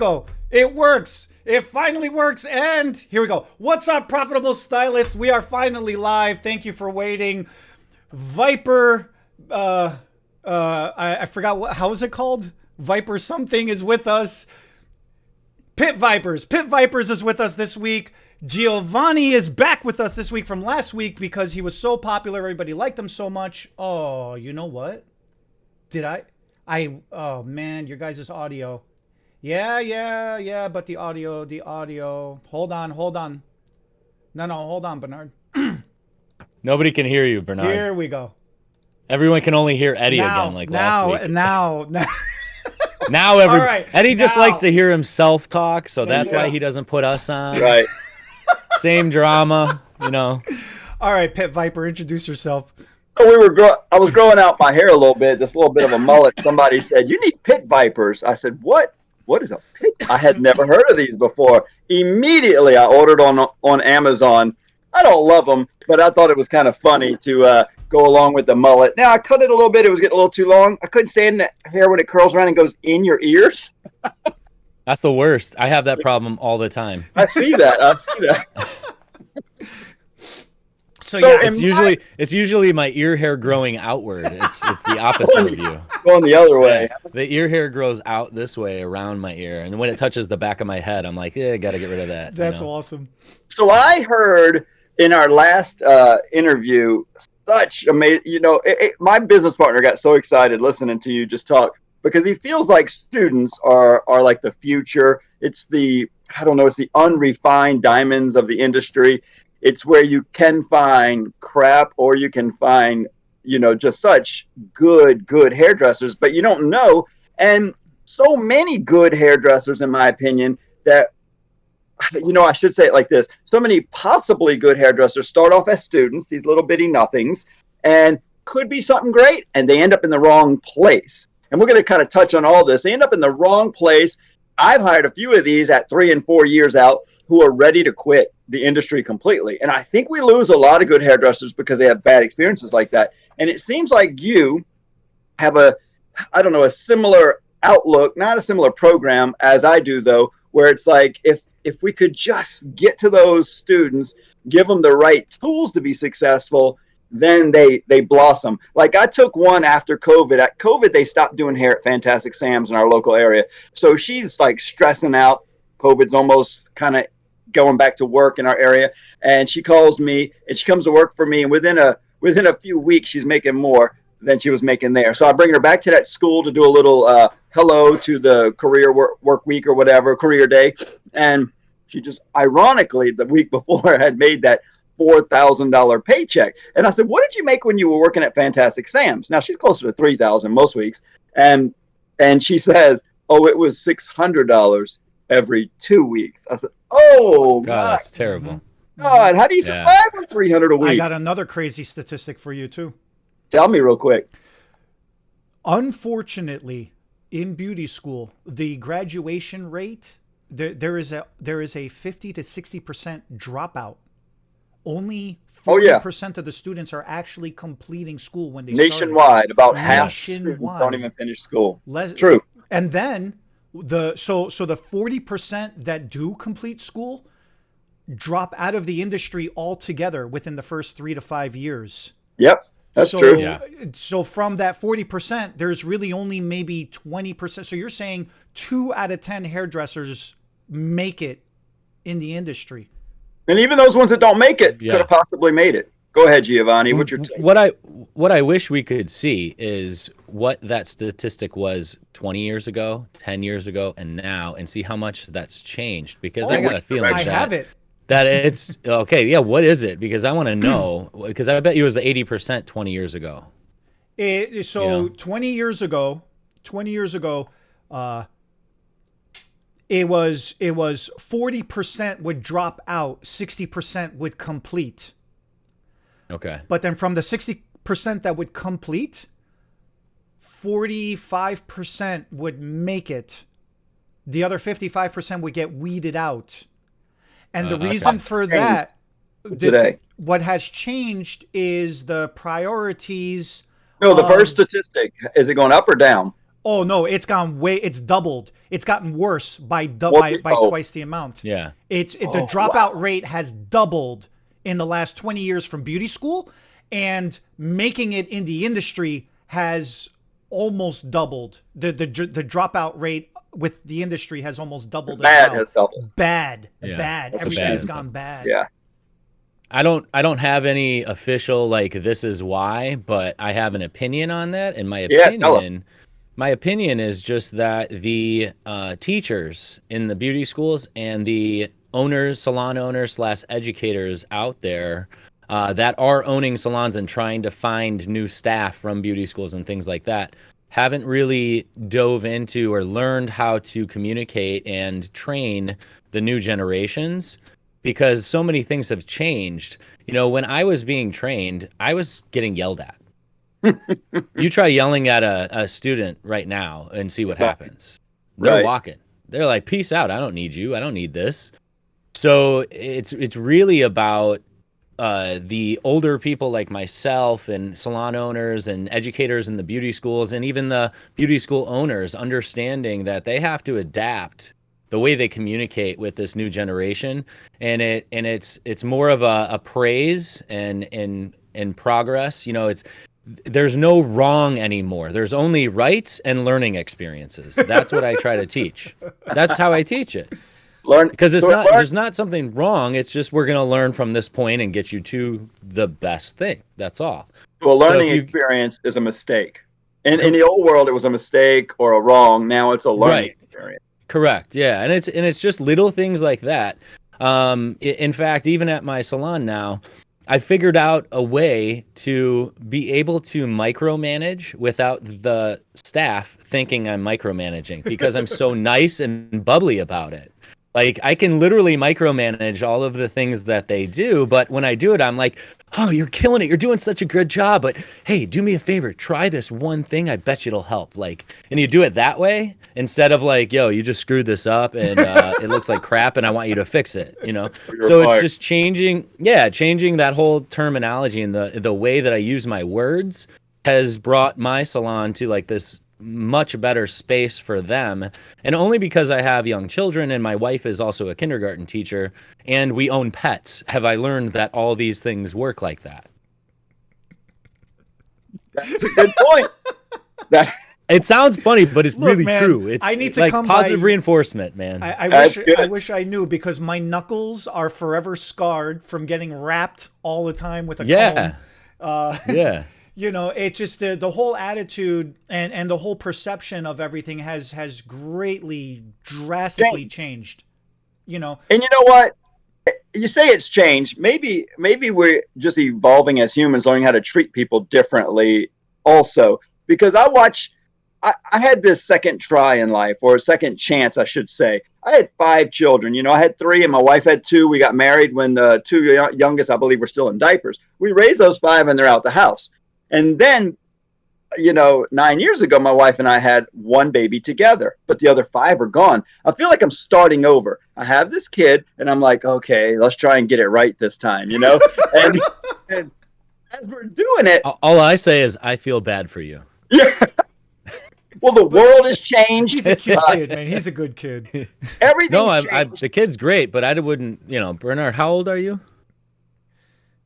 go. It works. It finally works. And here we go. What's up, profitable stylists? We are finally live. Thank you for waiting. Viper, I forgot how is it called? Viper something is with us. Pit Vipers is with us this week. Giovanni is back with us this week from last week because he was so popular. Everybody liked him so much. Oh, you know what? Oh man, your guys' audio. Yeah, but the audio. Hold on. No, hold on, Bernard. Nobody can hear you, Bernard. Here we go. Everyone can only hear Eddie again, like last week. Now. Now Eddie just likes to hear himself talk, so that's why he doesn't put us on. Right. Same drama, you know. All right, Pit Viper, introduce yourself. I was growing out my hair a little bit, just a little bit of a mullet. Somebody said, "You need pit vipers." I said, "What? What is a pit?" I had never heard of these before. Immediately, I ordered on Amazon. I don't love them, but I thought it was kind of funny to go along with the mullet. Now, I cut it a little bit. It was getting a little too long. I couldn't stand the hair when it curls around and goes in your ears. That's the worst. I have that problem all the time. I see that. So yeah, it's usually my ear hair growing outward. It's the opposite of you. Going the other way. The ear hair grows out this way around my ear, and when it touches the back of my head, I'm like, I got to get rid of that. That's awesome. So I heard in our last interview such amazing. My business partner got so excited listening to you just talk because he feels like students are like the future. It's the unrefined diamonds of the industry. It's where you can find crap or you can find, just such good hairdressers, but you don't know. And so many good hairdressers, in my opinion, that, I should say it like this. So many possibly good hairdressers start off as students, these little bitty nothings, and could be something great, and they end up in the wrong place. And we're going to kind of touch on all this. They end up in the wrong place. I've hired a few of these at 3 and 4 years out who are ready to quit the industry completely. And I think we lose a lot of good hairdressers because they have bad experiences like that. And it seems like you have a similar outlook, not a similar program as I do, though, where it's like if we could just get to those students, give them the right tools to be successful, then they blossom. Like I took one after COVID. At COVID, they stopped doing hair at Fantastic Sam's in our local area. So she's like stressing out. COVID's almost kind of going back to work in our area. And she calls me and she comes to work for me. And within a few weeks, she's making more than she was making there. So I bring her back to that school to do a little hello to the career work week or whatever, career day. And she just ironically the week before had made that $4,000 paycheck. And I said, "What did you make when you were working at Fantastic Sam's?" Now she's closer to $3,000 most weeks. And she says, "Oh, it was $600 every 2 weeks." I said, "Oh God, that's terrible. God, how do you survive on $300 a week?" I got another crazy statistic for you too. Tell me real quick. Unfortunately, in beauty school, the graduation rate, there is a 50 to 60% dropout. Only 40% of the students are actually completing school when they nationwide. About half students don't even finish school. True. And then the 40% that do complete school drop out of the industry altogether within the first 3 to 5 years. Yep. That's true. Yeah. So from that 40%, there's really only maybe 20%. So you're saying 2 out of 10 hairdressers make it in the industry. And even those ones that don't make it could have possibly made it. Go ahead, Giovanni. What's your take? What I wish we could see is what that statistic was 20 years ago, 10 years ago, and now, and see how much that's changed. Because I got a feeling that it's okay. Yeah, what is it? Because I want to know. Because I bet you it was 80% 20 years ago. 20 years ago, it was 40% would drop out, 60% would complete. Okay. But then from the 60% that would complete, 45% would make it. The other 55% would get weeded out. And the reason for that, what has changed is the priorities. No, the first statistic, is it going up or down? Oh no, it's doubled. It's gotten worse by twice the amount. Yeah. The dropout rate has doubled in the last 20 years from beauty school, and making it in the industry has almost doubled. The dropout rate with the industry has almost doubled. Bad has doubled. Bad. That's Everything has gone bad. Yeah. I don't have any official like this is why, but I have an opinion on that. And my opinion is just that the teachers in the beauty schools and the owners, salon owners / educators out there that are owning salons and trying to find new staff from beauty schools and things like that haven't really dove into or learned how to communicate and train the new generations, because so many things have changed. You know, when I was being trained, I was getting yelled at. You try yelling at a student right now and see what happens. They're walking. They're like, peace out. I don't need you. I don't need this. So it's really about the older people like myself and salon owners and educators in the beauty schools and even the beauty school owners understanding that they have to adapt the way they communicate with this new generation. And it's more of a praise and progress. You know, there's no wrong anymore. There's only rights and learning experiences. That's what I try to teach. That's how I teach it. Because there's not something wrong. It's just we're going to learn from this point and get you to the best thing. That's all. So a learning experience is a mistake. In the old world, it was a mistake or a wrong. Now it's a learning experience. Correct. Yeah, and it's just little things like that. In fact, even at my salon now, I figured out a way to be able to micromanage without the staff thinking I'm micromanaging, because I'm so nice and bubbly about it. Like, I can literally micromanage all of the things that they do, but when I do it, I'm like, oh, you're killing it. You're doing such a good job. But hey, do me a favor. Try this one thing. I bet you it'll help. Like, and you do it that way instead of like, yo, you just screwed this up and it looks like crap and I want you to fix it, you know? So it's just changing that whole terminology, and the way that I use my words has brought my salon to like this much better space for them. And only because I have young children and my wife is also a kindergarten teacher and we own pets have I learned that all these things work like that. That's a good point. It sounds funny, but it's really true. It's I need to like come positive reinforcement, man. I wish I knew, because my knuckles are forever scarred from getting wrapped all the time with a comb. You know, it's just the whole attitude and the whole perception of everything has greatly, drastically changed. You know, and you know what? You say it's changed. Maybe we're just evolving as humans, learning how to treat people differently. Also, because I had this second try in life, or a second chance, I should say. I had 5 children. You know, I had 3 and my wife had 2. We got married when the 2 youngest, I believe, were still in diapers. We raised those 5 and they're out the house. And then, you know, 9 years ago, my wife and I had 1 baby together, but the other 5 are gone. I feel like I'm starting over. I have this kid and I'm like, okay, let's try and get it right this time, you know? and as we're doing it. All I say is I feel bad for you. Yeah. Well, the world has changed. He's a cute kid, man. He's a good kid. Everything's changed. The kid's great, but I wouldn't, you know, Bernard, how old are you?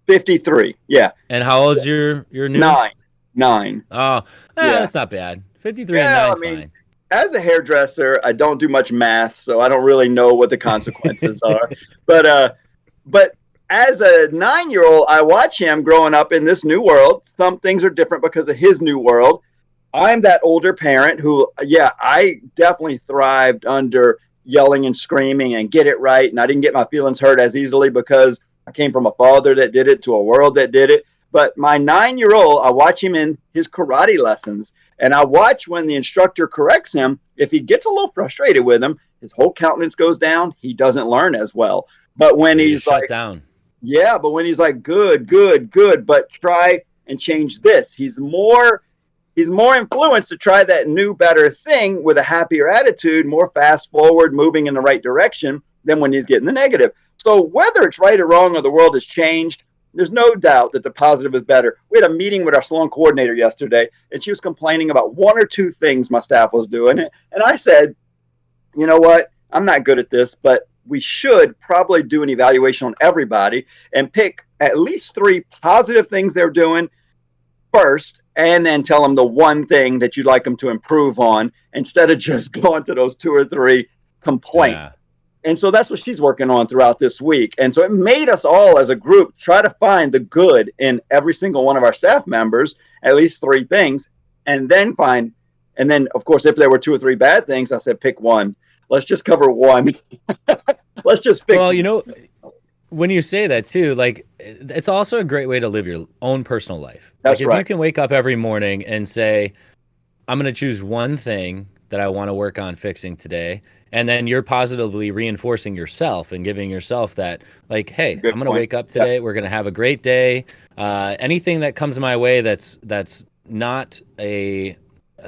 53. Yeah. And how old's your new? 9. Oh, that's not bad. 53 and 9 fine. As a hairdresser, I don't do much math, so I don't really know what the consequences are. But as a 9-year-old, I watch him growing up in this new world. Some things are different because of his new world. I'm that older parent who, I definitely thrived under yelling and screaming and get it right. And I didn't get my feelings hurt as easily because I came from a father that did it to a world that did it. But my 9-year-old, I watch him in his karate lessons. And I watch when the instructor corrects him. If he gets a little frustrated with him, his whole countenance goes down. He doesn't learn as well. But when he's like, shut down. Yeah, but when he's like, good, but try and change this. He's more influenced to try that new, better thing with a happier attitude, more fast forward, moving in the right direction than when he's getting the negative. So whether it's right or wrong or the world has changed, there's no doubt that the positive is better. We had a meeting with our salon coordinator yesterday, and she was complaining about one or two things my staff was doing. And I said, you know what? I'm not good at this, but we should probably do an evaluation on everybody and pick at least 3 positive things they're doing first, and then tell them the one thing that you'd like them to improve on instead of just going to those 2 or 3 complaints. Yeah. And so that's what she's working on throughout this week. And so it made us all as a group try to find the good in every single one of our staff members, at least 3 things, and then of course, if there were 2 or 3 bad things, I said, pick one. Let's just cover one. Let's just fix it. When you say that too, like, it's also a great way to live your own personal life. That's like, right. If you can wake up every morning and say, I'm going to choose one thing that I want to work on fixing today, and then you're positively reinforcing yourself and giving yourself that, like, hey, I'm going to wake up today. We're going to have a great day. Anything that comes my way that's not a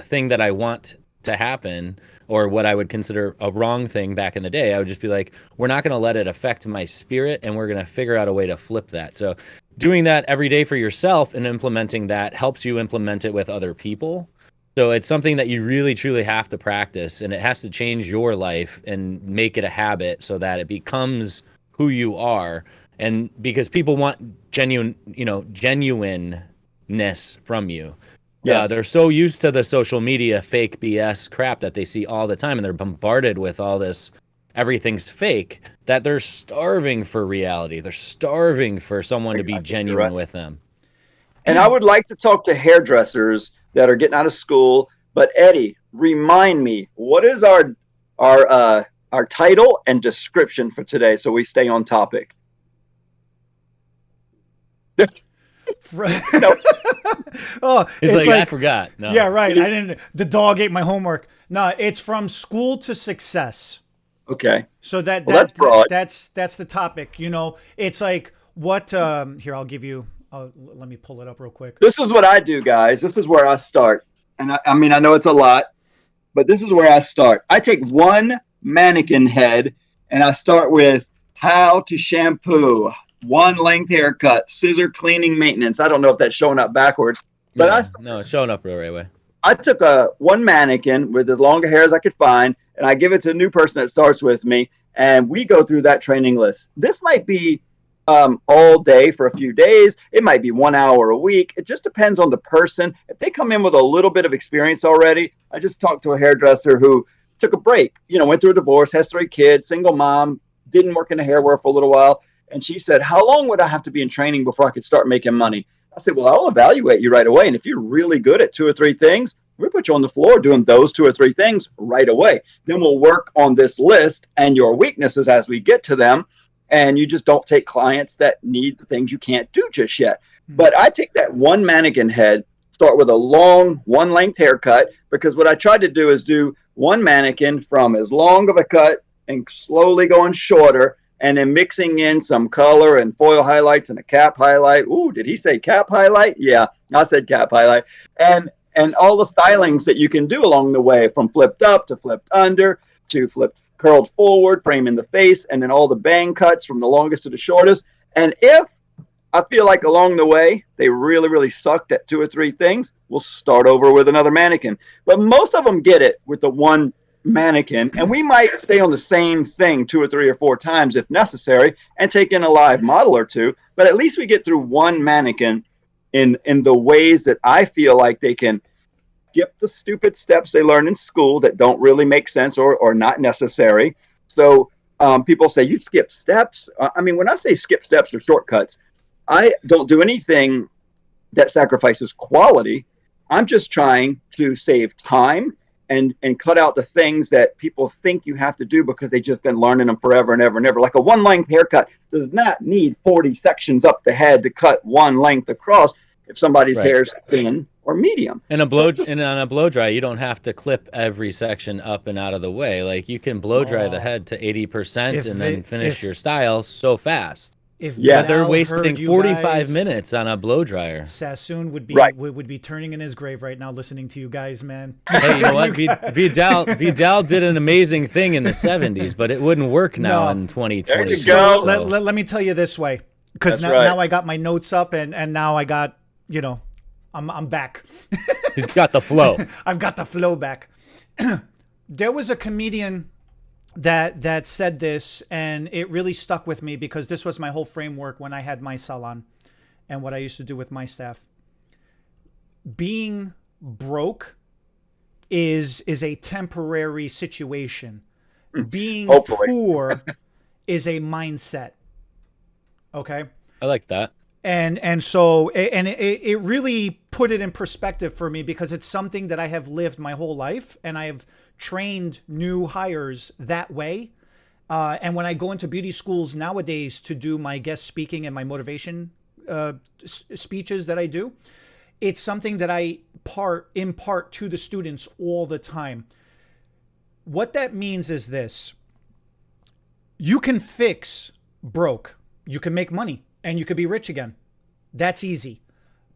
thing that I want to happen, or what I would consider a wrong thing back in the day, I would just be like, we're not going to let it affect my spirit, and we're going to figure out a way to flip that. So doing that every day for yourself and implementing that helps you implement it with other people. So it's something that you really, truly have to practice, and it has to change your life and make it a habit so that it becomes who you are. And because people want genuineness from you. Yeah, they're so used to the social media fake BS crap that they see all the time, and they're bombarded with all this, everything's fake, that they're starving for reality. They're starving for someone to be genuine with them. And I would like to talk to hairdressers that are getting out of school. But Eddie, remind me, what is our title and description for today, so we stay on topic? No. Oh, it's like, I forgot. No. Yeah, right. I didn't. The dog ate my homework. No, it's from school to success. Okay. So that's broad. That's the topic. You know, it's like what? Here, I'll give you. Let me pull it up real quick. This is what I do, guys. This is where I start. And I mean, I know it's a lot, but this is where I start. I take one mannequin head and I start with how to shampoo, one length haircut, scissor cleaning maintenance. I don't know if that's showing up backwards, but no, it's showing up the right way. I took one mannequin with as long a hair as I could find, and I give it to a new person that starts with me, and we go through that training list. This might be all day for a few days. It might be 1 hour a week. It just depends on the person. If they come in with a little bit of experience already, I just talked to a hairdresser who took a break, went through a divorce, has 3 kids, single mom, didn't work in the hair wear for a little while. And she said, how long would I have to be in training before I could start making money? I said, well, I'll evaluate you right away. And if you're really good at 2 or 3 things, we'll put you on the floor doing those 2 or 3 things right away. Then we'll work on this list and your weaknesses as we get to them. And you just don't take clients that need the things you can't do just yet. But I take that one mannequin head, start with a long one length haircut, because what I tried to do is do one mannequin from as long of a cut and slowly going shorter, and then mixing in some color and foil highlights and a cap highlight. Ooh, did he say cap highlight? Yeah, I said cap highlight. And all the stylings that you can do along the way, from flipped up to flipped under to flipped curled forward, frame in the face, and then all the bang cuts from the longest to the shortest. And if I feel like along the way they really, really sucked at 2 or 3 things, we'll start over with another mannequin. But most of them get it with the one mannequin, and we might stay on the same thing 2 or 3 or 4 times if necessary and take in a live model or 2, but at least we get through one mannequin in the ways that I feel like they can skip the stupid steps they learn in school that don't really make sense or not necessary. So people say, you skip steps. I mean, when I say skip steps or shortcuts, I don't do anything that sacrifices quality. I'm just trying to save time and cut out the things that people think you have to do because they've just been learning them forever and ever and ever. Like a one length haircut does not need 40 sections up the head to cut one length across if somebody's hair's thin or medium. And on a blow dry, you don't have to clip every section up and out of the way. Like, you can blow dry the head to 80% and then finish your style so fast. But they're wasting 45 minutes on a blow dryer. Sassoon would be turning in his grave right now listening to you guys, man. Hey, you know what? Vidal did an amazing thing in the 70s, but it wouldn't work now in 2020. There you go. Let me tell you this way. because That's right. now I got my notes up, and now I got, I'm back. He's got the flow. I've got the flow back. There was a comedian that said this, and it really stuck with me because this was my whole framework when I had my salon and what I used to do with my staff. Being broke is a temporary situation. Being poor is a mindset. Okay? I like that. And so it really put it in perspective for me because it's something that I have lived my whole life, and I have trained new hires that way. And when I go into beauty schools nowadays to do my guest speaking and my motivation speeches that I do, it's something that I impart to the students all the time. What that means is this: you can fix broke, you can make money, and you could be rich again. That's easy.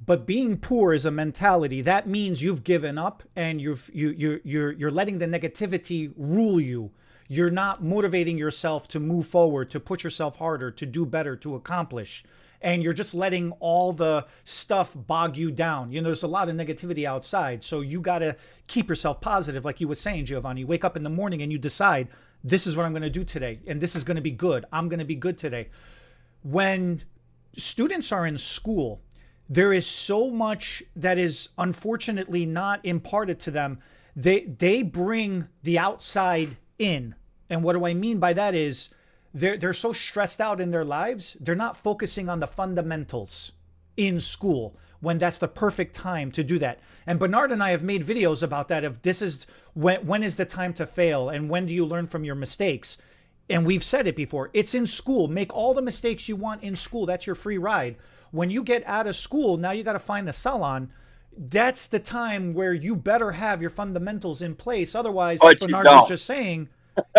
But being poor is a mentality. That means you've given up, and you're letting the negativity rule you. You're not motivating yourself to move forward, to push yourself harder, to do better, to accomplish. And you're just letting all the stuff bog you down. There's a lot of negativity outside. So you got to keep yourself positive. Like you were saying, Giovanni, you wake up in the morning and you decide, this is what I'm going to do today. And this is going to be good. I'm going to be good today. When students are in school, there is so much that is unfortunately not imparted to them. They bring the outside in. And what do I mean by that is they're so stressed out in their lives, they're not focusing on the fundamentals in school when that's the perfect time to do that. And Bernard and I have made videos about that, of this is when is the time to fail and when do you learn from your mistakes. And we've said it before, it's in school. Make all the mistakes you want in school. That's your free ride. When you get out of school, now you got to find the salon. That's the time where you better have your fundamentals in place. Otherwise, like Bernard was just saying,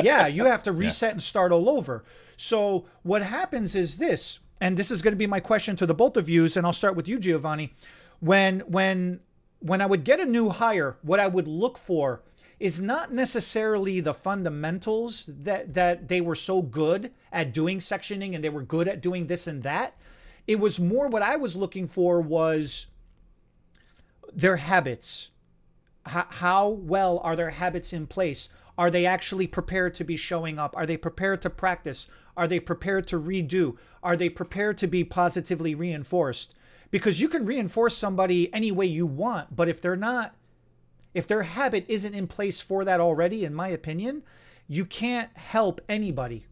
yeah, you have to reset and start all over. So what happens is this, and this is going to be my question to the both of you, and I'll start with you, Giovanni. When I would get a new hire, what I would look for is not necessarily the fundamentals that they were so good at doing sectioning and they were good at doing this and that. It was more what I was looking for was their habits. How well are their habits in place? Are they actually prepared to be showing up? Are they prepared to practice? Are they prepared to redo? Are they prepared to be positively reinforced? Because you can reinforce somebody any way you want, but if their habit isn't in place for that already, in my opinion, you can't help anybody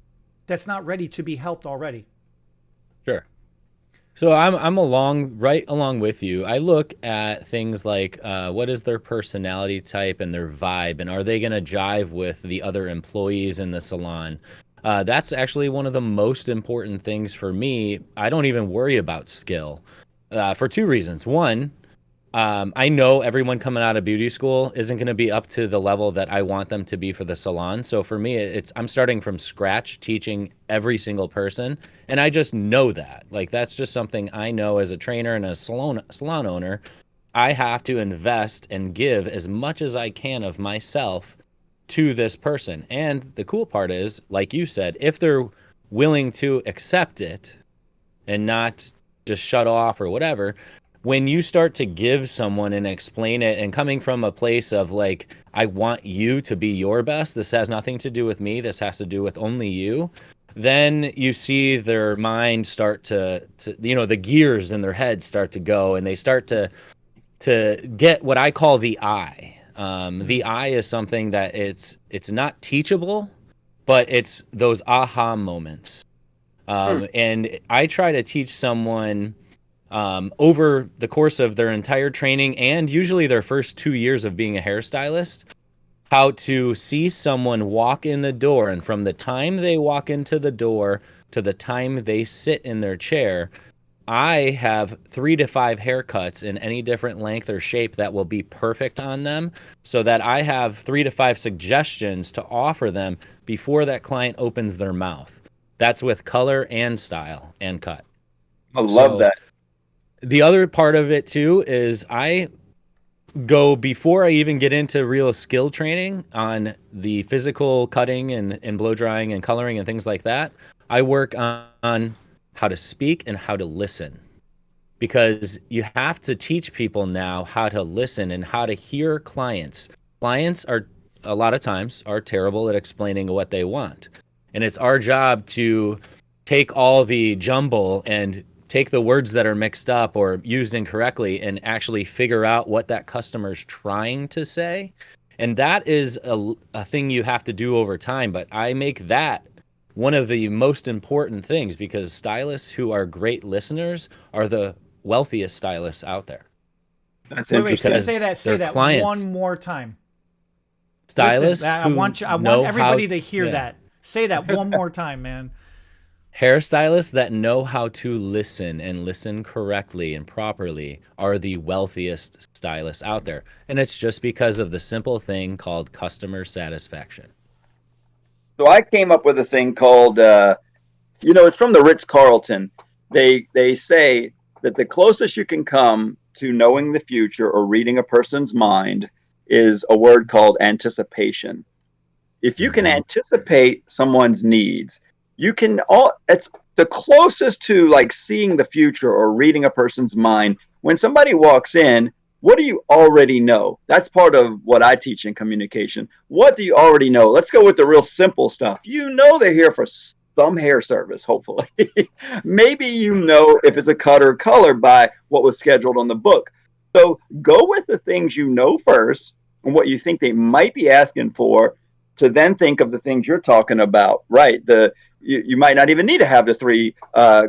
that's not ready to be helped already. Sure. So I'm right along with you. I look at things like what is their personality type and their vibe, and are they going to jive with the other employees in the salon? That's actually one of the most important things for me. I don't even worry about skill for two reasons. One, I know everyone coming out of beauty school isn't going to be up to the level that I want them to be for the salon. So for me, I'm starting from scratch, teaching every single person. And I just know that. Like, that's just something I know as a trainer and a salon owner. I have to invest and give as much as I can of myself to this person. And the cool part is, like you said, if they're willing to accept it and not just shut off or whatever, when you start to give someone and explain it, and coming from a place of like, I want you to be your best, this has nothing to do with me, this has to do with only you, then you see their mind start to the gears in their head start to go, and they start to get what I call the eye. The eye is something that it's not teachable, but it's those aha moments. And I try to teach someone over the course of their entire training, and usually their first 2 years of being a hairstylist, how to see someone walk in the door, and from the time they walk into the door to the time they sit in their chair, I have 3 to 5 haircuts in any different length or shape that will be perfect on them, so that I have 3 to 5 suggestions to offer them before that client opens their mouth. That's with color and style and cut. I love that. The other part of it too is I go, before I even get into real skill training on the physical cutting and blow drying and coloring and things like that, I work on how to speak and how to listen. Because you have to teach people now how to listen and how to hear clients. Clients are a lot of times are terrible at explaining what they want. And it's our job to take all the jumble and take the words that are mixed up or used incorrectly and actually figure out what that customer's trying to say. And that is a thing you have to do over time. But I make that one of the most important things, because stylists who are great listeners are the wealthiest stylists out there. That's wait, interesting. say that clients, one more time. Stylists. Listen, I want everybody to hear that. Say that one more time, man. Hairstylists that know how to listen and listen correctly and properly are the wealthiest stylists out there. And it's just because of the simple thing called customer satisfaction. So I came up with a thing called, it's from the Ritz-Carlton. They say that the closest you can come to knowing the future or reading a person's mind is a word called anticipation. If you can anticipate someone's needs, it's the closest to like seeing the future or reading a person's mind. When somebody walks in, what do you already know? That's part of what I teach in communication. What do you already know? Let's go with the real simple stuff. You know they're here for some hair service, hopefully. Maybe you know if it's a cut or color by what was scheduled on the book. So go with the things you know first and what you think they might be asking for, to then think of the things you're talking about, right? You might not even need to have the three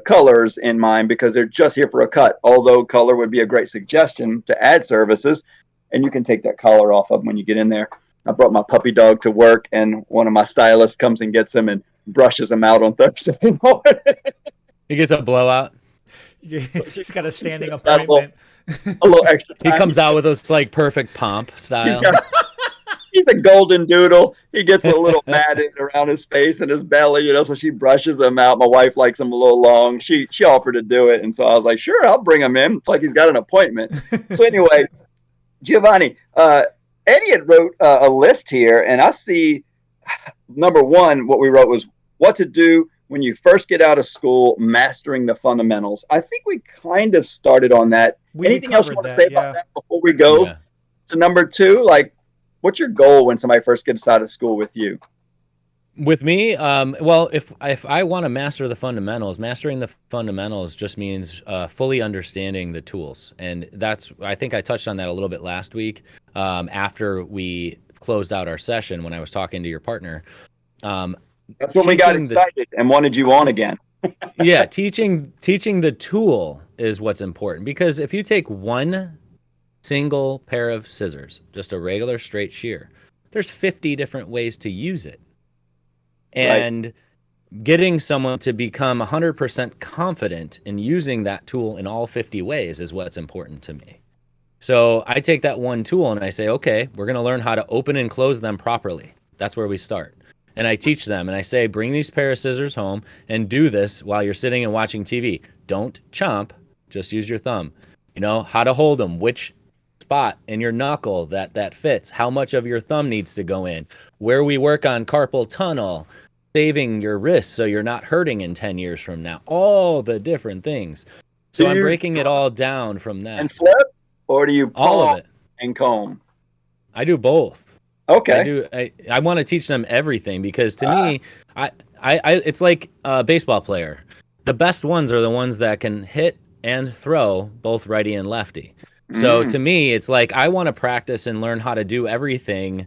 colors in mind because they're just here for a cut, although color would be a great suggestion to add services, and you can take that collar off of them when you get in there. I brought my puppy dog to work, and one of my stylists comes and gets him and brushes him out on Thursday morning. He gets a blowout. He's got a standing appointment. A little extra time. He comes out with those like perfect pomp style. He's a golden doodle. He gets a little matted around his face and his belly, so she brushes him out. My wife likes him a little long. She offered to do it, and so I was like, sure, I'll bring him in. It's like he's got an appointment. So anyway, Giovanni, Eddie had wrote a list here, and I see number one, what we wrote was what to do when you first get out of school, mastering the fundamentals. I think we kind of started on that. Anything else you want to say about that before we go to number two? Like, what's your goal when somebody first gets out of school with you? With me, well, if I want to master the fundamentals, mastering the fundamentals just means fully understanding the tools. And I think I touched on that a little bit last week after we closed out our session when I was talking to your partner. That's when we got excited and wanted you on again. Yeah, teaching the tool is what's important, because if you take one single pair of scissors, just a regular straight shear, there's 50 different ways to use it. And getting someone to become 100% confident in using that tool in all 50 ways is what's important to me. So I take that one tool and I say, okay, we're going to learn how to open and close them properly. That's where we start. And I teach them and I say, bring these pair of scissors home and do this while you're sitting and watching TV. Don't chomp, just use your thumb. How to hold them, which spot in your knuckle that fits, how much of your thumb needs to go in, where we work on carpal tunnel, saving your wrist so you're not hurting in 10 years from now, all the different things. So I'm breaking it all down from that. And flip, or do you all of it and comb? I do both. Okay. I want to teach them everything, because to me, I it's like a baseball player. The best ones are the ones that can hit and throw both righty and lefty. So to me, it's like I want to practice and learn how to do everything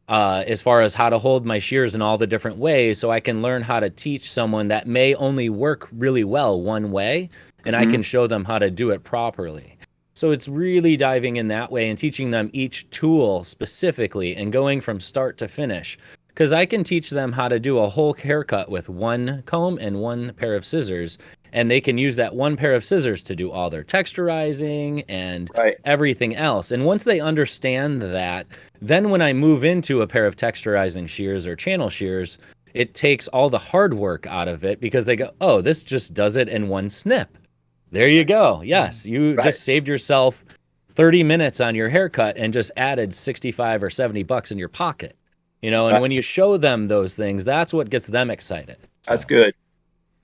as far as how to hold my shears in all the different ways, so I can learn how to teach someone that may only work really well one way, and I can show them how to do it properly. So it's really diving in that way and teaching them each tool specifically and going from start to finish. Because I can teach them how to do a whole haircut with one comb and one pair of scissors, and they can use that one pair of scissors to do all their texturizing and everything else. And once they understand that, then when I move into a pair of texturizing shears or channel shears, it takes all the hard work out of it, because they go, oh, this just does it in one snip. There you go. Yes, you just saved yourself 30 minutes on your haircut and just added 65 or 70 bucks in your pocket. And when you show them those things, that's what gets them excited. That's good.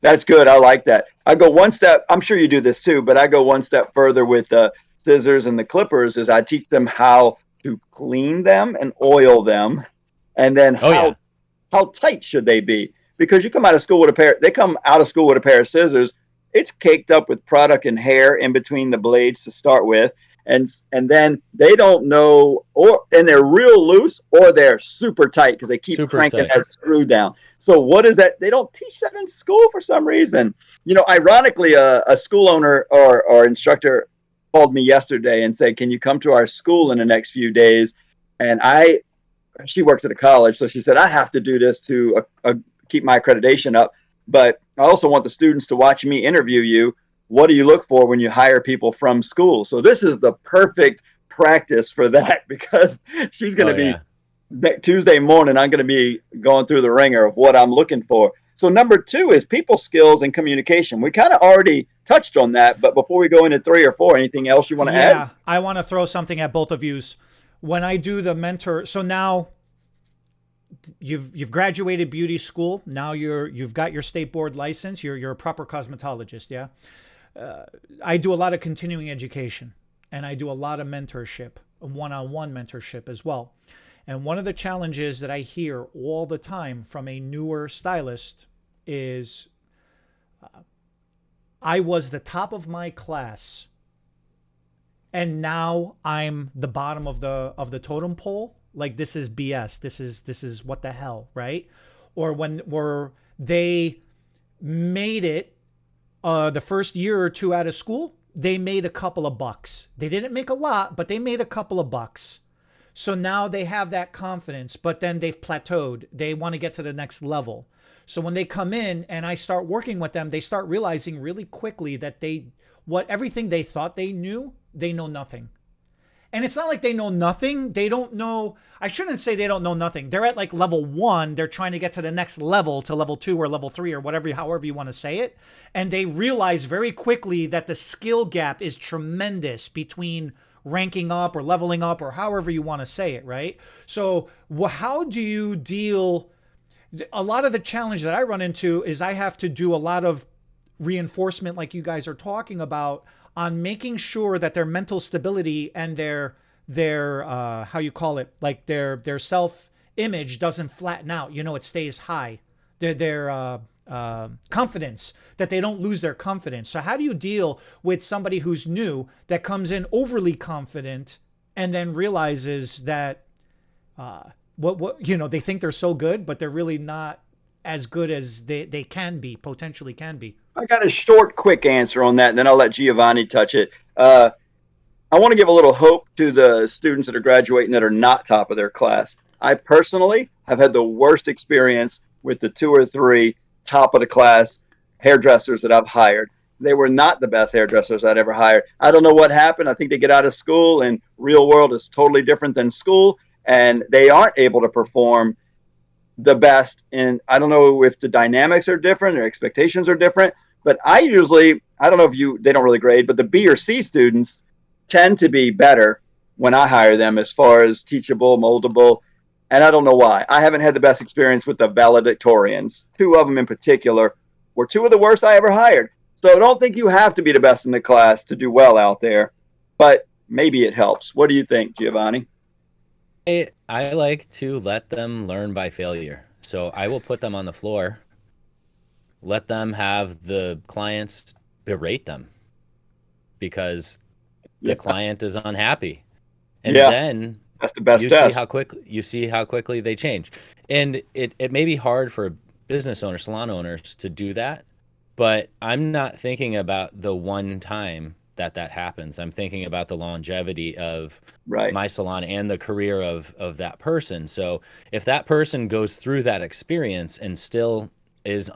That's good. I like that. I go one step. I'm sure you do this too, but I go one step further with the scissors and the clippers. Is I teach them how to clean them and oil them, and then how tight should they be? Because you come out of school with a pair. They come out of school with a pair of scissors. It's caked up with product and hair in between the blades to start with, and then they don't know, and they're real loose or they're super tight because they keep cranking that screw down. So what is that? They don't teach that in school for some reason. Ironically, a school owner or instructor called me yesterday and said, "Can you come to our school in the next few days?" And she works at a college, so she said, "I have to do this to keep my accreditation up, but I also want the students to watch me interview you. What do you look for when you hire people from school?" So this is the perfect practice for that, because she's going to be Tuesday morning. I'm going to be going through the ringer of what I'm looking for. So number 2 is people skills and communication. We kind of already touched on that, but before we go into 3 or 4, anything else you want to add? Yeah, I want to throw something at both of yous. When I do the mentor, so now you've graduated beauty school. Now you've got your state board license. You're a proper cosmetologist. Yeah. I do a lot of continuing education, and I do a lot of mentorship, one-on-one mentorship as well. And one of the challenges that I hear all the time from a newer stylist is, I was the top of my class, and now I'm the bottom of the totem pole. Like, this is BS. This is what the hell, right? Or when they made it the first year or 2 out of school, they made a couple of bucks. They didn't make a lot, but they made a couple of bucks. So now they have that confidence, but then they've plateaued. They want to get to the next level. So when they come in and I start working with them, they start realizing really quickly that everything they thought they knew, they know nothing. And it's not like they know nothing. They don't know. I shouldn't say they don't know nothing. They're at like level 1. They're trying to get to the next level, to level 2 or level 3 or whatever, however you want to say it. And they realize very quickly that the skill gap is tremendous between ranking up or leveling up or however you want to say it, right? So how do you deal? A lot of the challenge that I run into is I have to do a lot of reinforcement, like you guys are talking about, on making sure that their mental stability and their how you call it, like their self-image doesn't flatten out. It stays high. Their confidence, that they don't lose their confidence. So how do you deal with somebody who's new that comes in overly confident and then realizes that they think they're so good, but they're really not as good as they potentially can be? I got a short, quick answer on that, and then I'll let Giovanni touch it. I want to give a little hope to the students that are graduating that are not top of their class. I personally have had the worst experience with the 2 or 3 top of the class hairdressers that I've hired. They were not the best hairdressers I'd ever hired. I don't know what happened. I think they get out of school, and real world is totally different than school, and they aren't able to perform the best. And I don't know if the dynamics are different, their expectations are different, but I don't know if they don't really grade, but the B or C students tend to be better when I hire them as far as teachable, moldable. And I don't know why. I haven't had the best experience with the valedictorians. 2 of them in particular were 2 of the worst I ever hired. So I don't think you have to be the best in the class to do well out there, but maybe it helps. What do you think, Giovanni? I like to let them learn by failure. So I will put them on the floor, let them have the clients berate them because the client is unhappy. And then that's the best test. You see how quickly they change. And it may be hard for business owners, salon owners to do that, but I'm not thinking about the one time that happens. I'm thinking about the longevity of my salon and the career of that person. So if that person goes through that experience and still is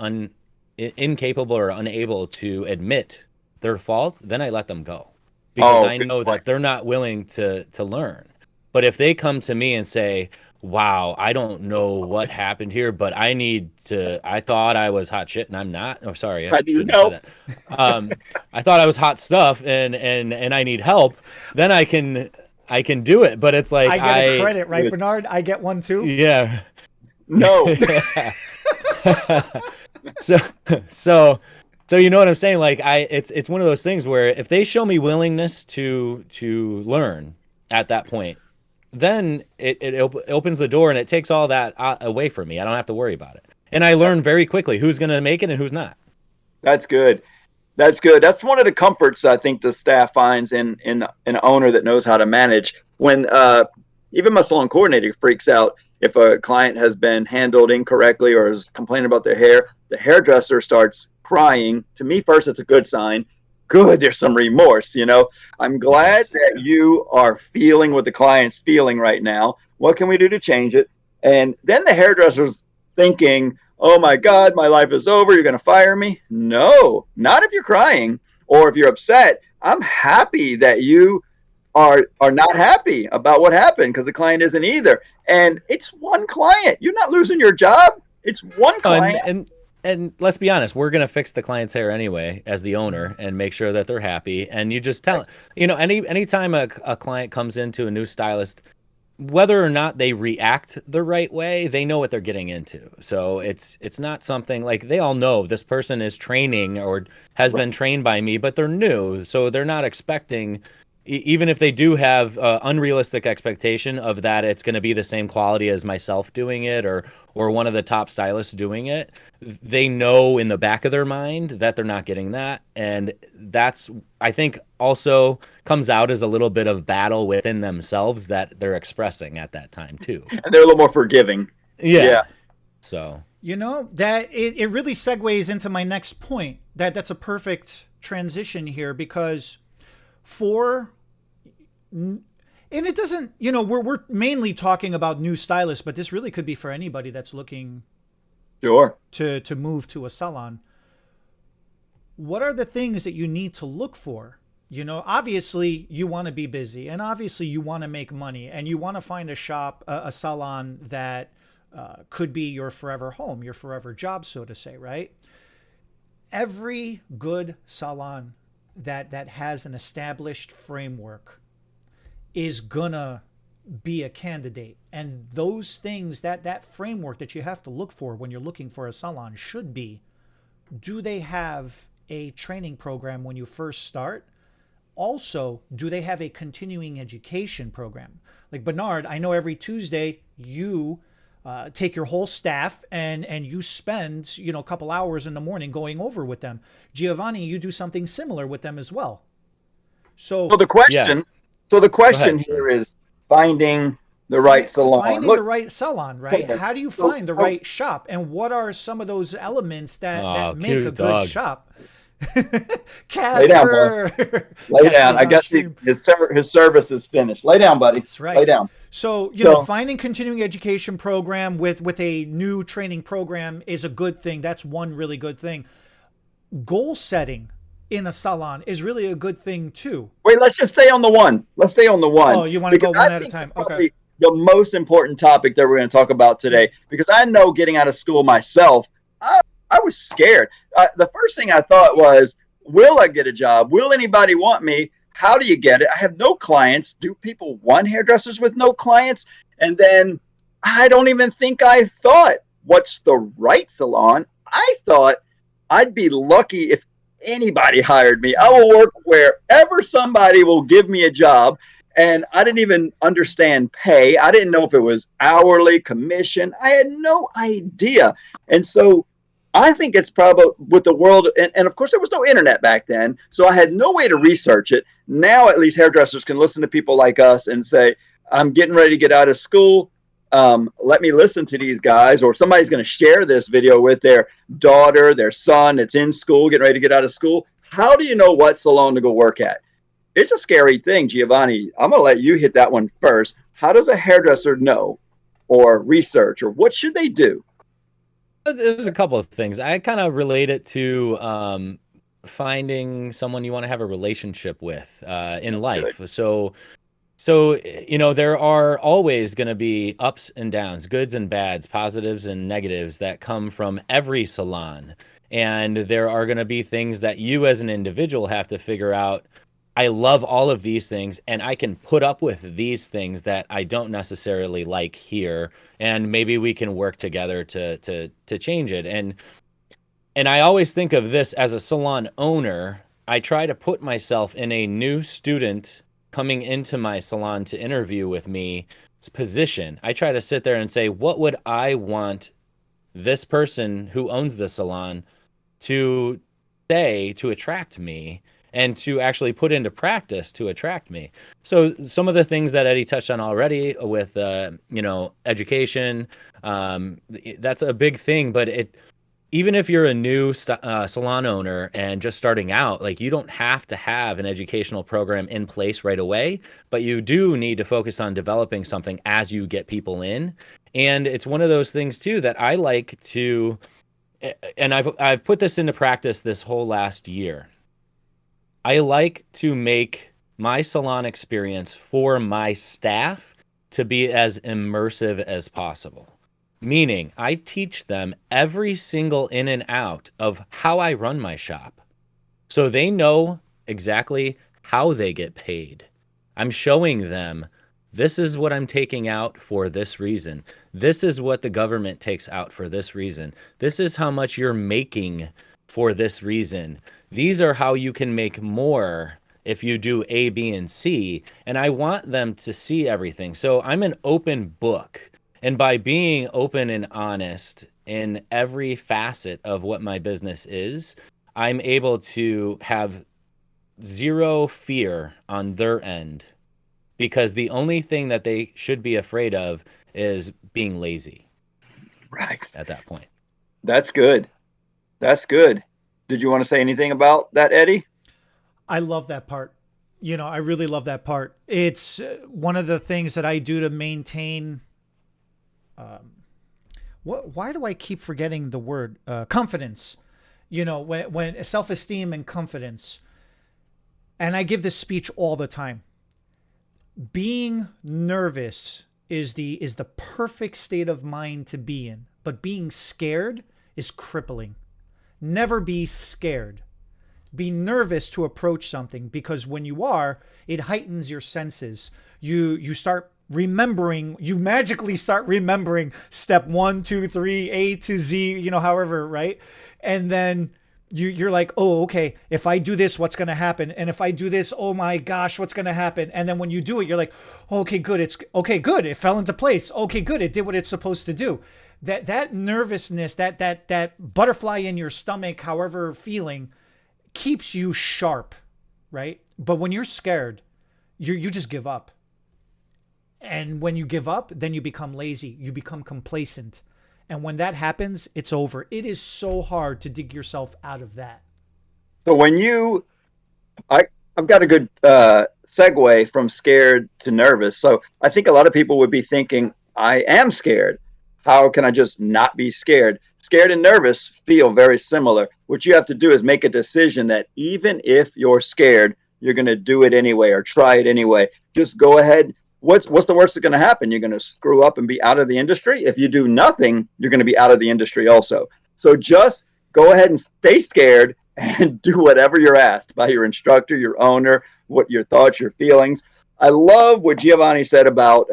incapable or unable to admit their fault, then I let them go, because I know that they're not willing to learn. But if they come to me and say, wow, I don't know what happened here, but I thought I was hot shit and I'm not. Oh, sorry. I shouldn't have said that. I thought I was hot stuff and I need help. Then I can do it. But it's like, I get a credit, right, Bernard? I get one too. Yeah. No. So So you know what I'm saying? Like it's one of those things where if they show me willingness to learn at that point, then opens the door and it takes all that away from me. I don't have to worry about it. And I learn very quickly who's going to make it and who's not. That's good. That's good. That's one of the comforts I think the staff finds in an owner that knows how to manage. When even my salon coordinator freaks out if a client has been handled incorrectly or is complaining about their hair, the hairdresser starts crying. To me, first, it's a good sign. Good, there's some remorse. I'm glad that you are feeling what the client's feeling right now. What can we do to change it? And then the hairdresser's thinking, oh my God, my life is over. You're going to fire me? No, not if you're crying or if you're upset. I'm happy that you are not happy about what happened because the client isn't either. And it's one client. You're not losing your job. It's one client. And let's be honest, we're going to fix the client's hair anyway as the owner and make sure that they're happy. And you just tell, anytime a client comes into a new stylist, whether or not they react the right way, they know what they're getting into. So it's not something like they all know this person is training or has been trained by me, but they're new. So they're not expecting, even if they do have unrealistic expectation of that it's going to be the same quality as myself doing it or one of the top stylists doing it, they know in the back of their mind that they're not getting that. And that's, I think, also comes out as a little bit of battle within themselves that they're expressing at that time too. And they're a little more forgiving. Yeah. So, that it really segues into my next point. That's a perfect transition here because and it doesn't, we're mainly talking about new stylists, but this really could be for anybody that's looking to move to a salon. What are the things that you need to look for? Obviously you want to be busy and obviously you want to make money and you want to find a salon that could be your forever home, your forever job, so to say, right? Every good salon that has an established framework is gonna be a candidate. And those things, that framework that you have to look for when you're looking for a salon should be, do they have a training program when you first start? Also, do they have a continuing education program? Like Bernard, I know every Tuesday you take your whole staff and you spend, a couple hours in the morning going over with them. Giovanni, you do something similar with them as well. So the question here is finding the right salon. Finding the right salon, right? How do you find the right shop? And what are some of those elements that make a good shop? Casper, lay down. I guess his service is finished. Lay down, buddy. That's right. Lay down. So finding continuing education program with a new training program is a good thing. That's one really good thing. Goal setting in a salon is really a good thing too. Wait, let's just stay on the one. Let's stay on the one. Oh, you want to go one at a time? Okay. The most important topic that we're going to talk about today, because I know getting out of school myself, I was scared. The first thing I thought was, will I get a job? Will anybody want me? How do you get it? I have no clients. Do people want hairdressers with no clients? And then I don't even think I thought, what's the right salon? I thought I'd be lucky if anybody hired me. I will work wherever somebody will give me a job. And I didn't even understand pay. I didn't know if it was hourly, commission. I had no idea. And so I think it's probably with the world, and of course there was no internet back then, so I had no way to research it. Now at least hairdressers can listen to people like us and say, I'm getting ready to get out of school. Let me listen to these guys, or somebody's going to share this video with their daughter, their son that's in school, getting ready to get out of school. How do you know what salon to go work at? It's a scary thing, Giovanni. I'm going to let you hit that one first. How does a hairdresser know or research, or what should they do? There's a couple of things. I kind of relate it to finding someone you want to have a relationship with in life. Good. So there are always going to be ups and downs, goods and bads, positives and negatives that come from every salon. And there are going to be things that you as an individual have to figure out. I love all of these things, and I can put up with these things that I don't necessarily like here, and maybe we can work together to change it. And And I always think of this as a salon owner. I try to put myself in a new student coming into my salon to interview with me's position. I try to sit there and say, what would I want this person who owns the salon to say to attract me and to actually put into practice to attract me? So some of the things that Eddie touched on already with, education, that's a big thing, but even if you're a new salon owner and just starting out, like, you don't have to have an educational program in place right away, but you do need to focus on developing something as you get people in. And it's one of those things too that I like to, and I've put this into practice this whole last year. I like to make my salon experience for my staff to be as immersive as possible. Meaning, I teach them every single in and out of how I run my shop. So they know exactly how they get paid. I'm showing them, this is what I'm taking out for this reason. This is what the government takes out for this reason. This is how much you're making for this reason. These are how you can make more if you do A, B, and C. And I want them to see everything. So I'm an open book. And by being open and honest in every facet of what my business is, I'm able to have zero fear on their end, because the only thing that they should be afraid of is being lazy. Right. At that point. That's good. That's good. Did you want to say anything about that, Eddie? I love that part. I really love that part. It's one of the things that I do to maintain. Why do I keep forgetting the word confidence? When self-esteem and confidence. And I give this speech all the time. Being nervous is the perfect state of mind to be in, but being scared is crippling. Never be scared. Be nervous to approach something, because when you are, it heightens your senses. You start remembering, you magically start remembering step 1, 2, 3, A to Z, however, right? And then you're like, oh, okay, if I do this, what's going to happen? And if I do this, oh my gosh, what's going to happen? And then when you do it, you're like, okay, good. Good. It fell into place. Okay, good. It did what it's supposed to do. That nervousness, that butterfly in your stomach, however feeling, keeps you sharp, right? But when you're scared, you just give up. And when you give up, then you become lazy. You become complacent. And when that happens, it's over. It is so hard to dig yourself out of that. So I've got a good segue from scared to nervous. So I think a lot of people would be thinking, I am scared. How can I just not be scared? Scared and nervous feel very similar. What you have to do is make a decision that even if you're scared, you're going to do it anyway or try it anyway. Just go ahead. What's the worst that's going to happen? You're going to screw up and be out of the industry. If you do nothing, you're going to be out of the industry also. So just go ahead and stay scared and do whatever you're asked by your instructor, your owner, what your thoughts, your feelings. I love what Giovanni said about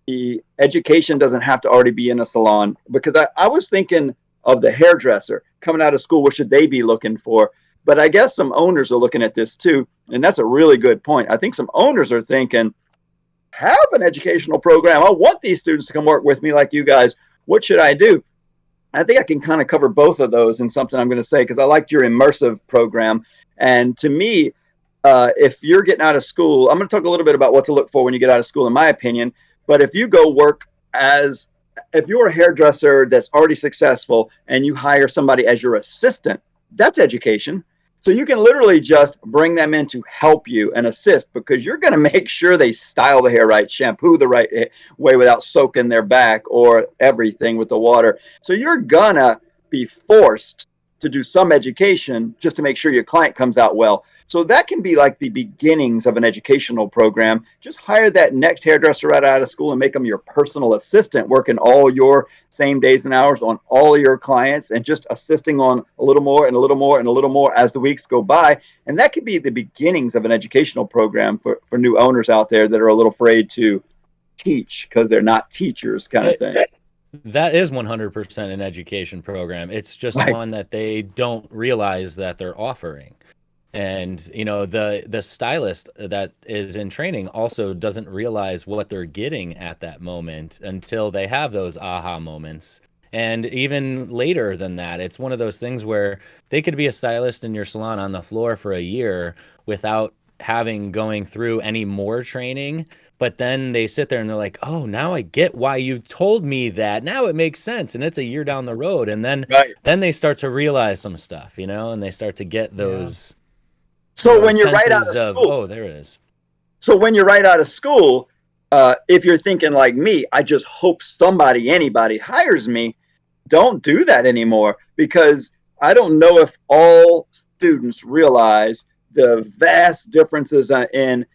the education doesn't have to already be in a salon, because I was thinking of the hairdresser coming out of school. What should they be looking for? But I guess some owners are looking at this too. And that's a really good point. I think some owners are thinking, have an educational program. I want these students to come work with me like you guys. What should I do? I think I can kind of cover both of those in something I'm going to say, because I liked your immersive program. And to me, if you're getting out of school, I'm going to talk a little bit about what to look for when you get out of school, in my opinion. But if you go work if you're a hairdresser that's already successful and you hire somebody as your assistant, that's education. So you can literally just bring them in to help you and assist, because you're going to make sure they style the hair right, shampoo the right way without soaking their back or everything with the water. So you're going to be forced to do some education just to make sure your client comes out well. So that can be like the beginnings of an educational program. Just hire that next hairdresser right out of school and make them your personal assistant, working all your same days and hours on all of your clients, and just assisting on a little more and a little more and a little more as the weeks go by. And that could be the beginnings of an educational program for new owners out there that are a little afraid to teach because they're not teachers, kind of thing. That is 100% an education program. It's just Right. one that they don't realize that they're offering. And the stylist that is in training also doesn't realize what they're getting at that moment until they have those aha moments. And even later than that, it's one of those things where they could be a stylist in your salon on the floor for a year without having going through any more training. But then they sit there and they're like, oh, now I get why you told me that. Now it makes sense. And it's a year down the road. And then Right. then they start to realize some stuff, and they start to get Yeah. So when those you're right out senses of of, school, oh, there it is. so when you're right out of school, if you're thinking like me, I just hope anybody hires me. Don't do that anymore, because I don't know if all students realize the vast differences in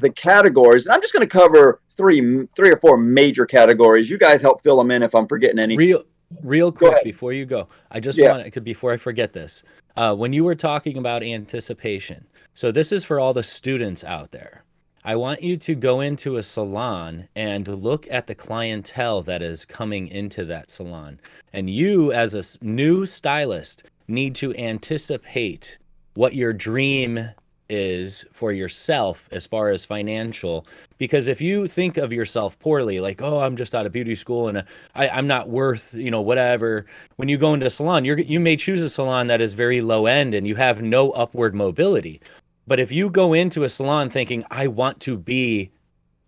the categories. And I'm just going to cover three or four major categories. You guys help fill them in if I'm forgetting any. Real Go quick ahead. before you go, I just Yeah. want to, before I forget this, when you were talking about anticipation, so this is for all the students out there. I want you to go into a salon and look at the clientele that is coming into that salon. And you, as a new stylist, need to anticipate what your dream is for yourself as far as financial. Because if you think of yourself poorly, like, oh, I'm just out of beauty school and I'm not worth, whatever. When you go into a salon, you may choose a salon that is very low end and you have no upward mobility. But if you go into a salon thinking, I want to be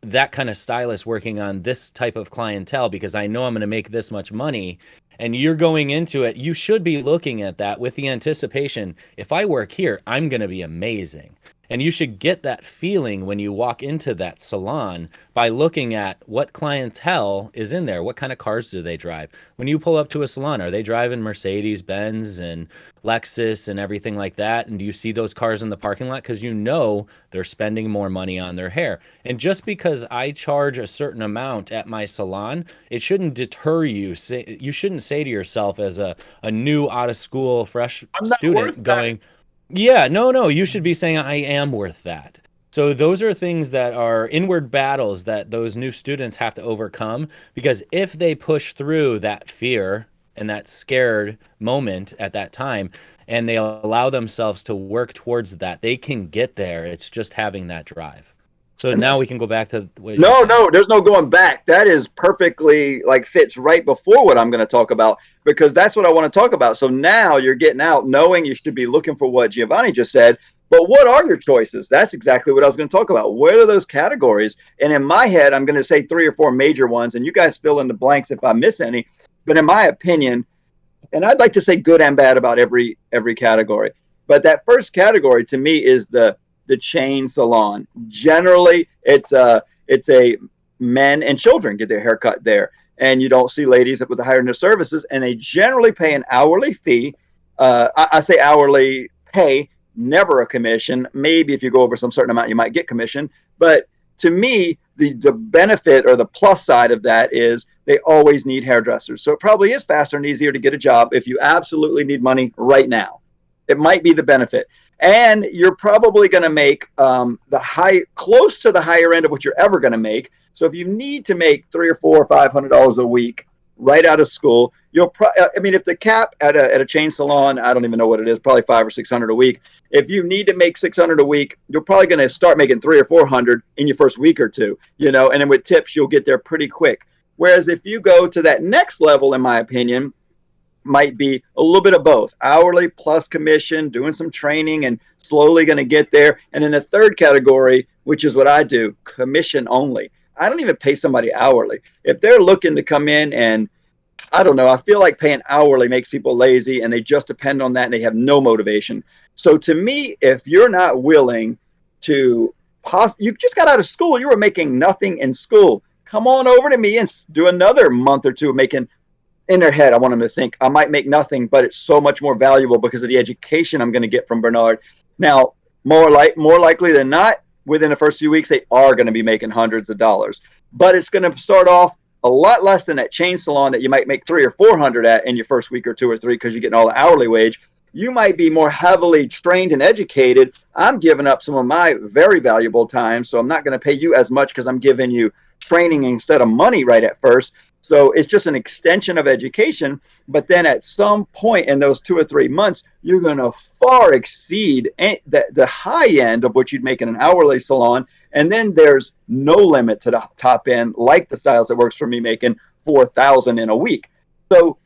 that kind of stylist working on this type of clientele because I know I'm going to make this much money, and you're going into it, you should be looking at that with the anticipation, if I work here, I'm going to be amazing. And you should get that feeling when you walk into that salon by looking at what clientele is in there. What kind of cars do they drive? When you pull up to a salon, are they driving Mercedes Benz and Lexus and everything like that? And do you see those cars in the parking lot? Because they're spending more money on their hair. And just because I charge a certain amount at my salon, it shouldn't deter you. You shouldn't say to yourself as a new out of school fresh I'm not worth student that. going, yeah, no, you should be saying, I am worth that. So those are things that are inward battles that those new students have to overcome, because if they push through that fear and that scared moment at that time, and they allow themselves to work towards that, they can get there. It's just having that drive. So And now that's we can go back to what you were No, saying. no, there's no going back. That is perfectly fits right before what I'm going to talk about, because that's what I want to talk about. So now you're getting out knowing you should be looking for what Giovanni just said. But what are your choices? That's exactly what I was going to talk about. What are those categories? And in my head, I'm going to say three or four major ones, and you guys fill in the blanks if I miss any. But in my opinion, and I'd like to say good and bad about every category. But that first category to me is the chain salon. Generally, it's a men and children get their hair cut there, and you don't see ladies with the higher end services, and they generally pay an hourly fee. I say hourly pay, never a commission. Maybe if you go over some certain amount, you might get commission. But to me, the benefit or the plus side of that is they always need hairdressers. So it probably is faster and easier to get a job if you absolutely need money right now. It might be the benefit. And you're probably going to make close to the higher end of what you're ever going to make. So if you need to make $300 or $400 or $500 a week right out of school, if the cap at a chain salon, I don't even know what it is, probably $500 or $600 a week. If you need to make $600 a week, you're probably going to start making $300 or $400 in your first week or two, and then with tips, you'll get there pretty quick. Whereas if you go to that next level, in my opinion, might be a little bit of both, hourly plus commission, doing some training and slowly going to get there. And in the third category, which is what I do, commission only. I don't even pay somebody hourly. If they're looking to come in and I don't know, I feel like paying hourly makes people lazy and they just depend on that and they have no motivation. So to me, if you're not willing to, you just got out of school, you were making nothing in school. Come on over to me and do another month or two making. In their head, I want them to think I might make nothing, but it's so much more valuable because of the education I'm going to get from Bernard. Now, more likely than not, within the first few weeks, they are going to be making hundreds of dollars. But it's going to start off a lot less than that chain salon that you might make $300 or $400 at in your first week or two or three because you're getting all the hourly wage. You might be more heavily trained and educated. I'm giving up some of my very valuable time, so I'm not going to pay you as much because I'm giving you training instead of money right at first. So it's just an extension of education. But then at some point in those 2 or 3 months, you're going to far exceed the high end of what you'd make in an hourly salon. And then there's no limit to the top end, like the stylist that works for me making 4,000 in a week. So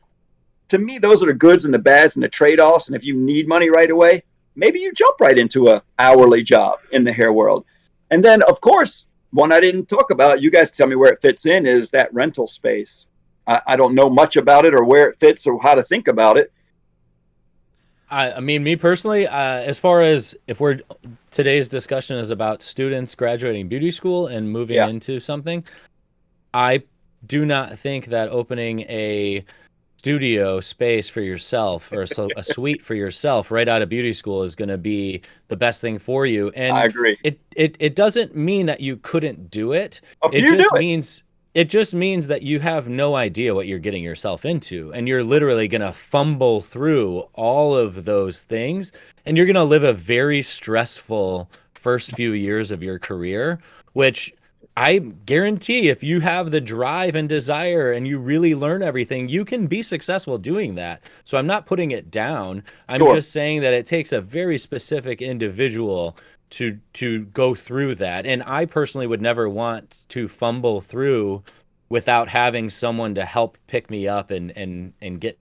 to me, those are the goods and the bads and the trade-offs. And if you need money right away, maybe you jump right into an hourly job in the hair world. And then, of course, one I didn't talk about, you guys tell me where it fits in, is that rental space. I don't know much about it or where it fits or how to think about it. I mean, me personally, as far as today's discussion is about students graduating beauty school and moving into something, I do not think that opening a studio space for yourself or a suite for yourself right out of beauty school is going to be the best thing for you. And I agree. It doesn't mean that you couldn't do it. It just means that you have no idea what you're getting yourself into, and you're literally going to fumble through all of those things, and you're going to live a very stressful first few years of your career, which I guarantee if you have the drive and desire and you really learn everything, you can be successful doing that. So I'm not putting it down. I'm just saying that it takes a very specific individual to go through that. And I personally would never want to fumble through without having someone to help pick me up and get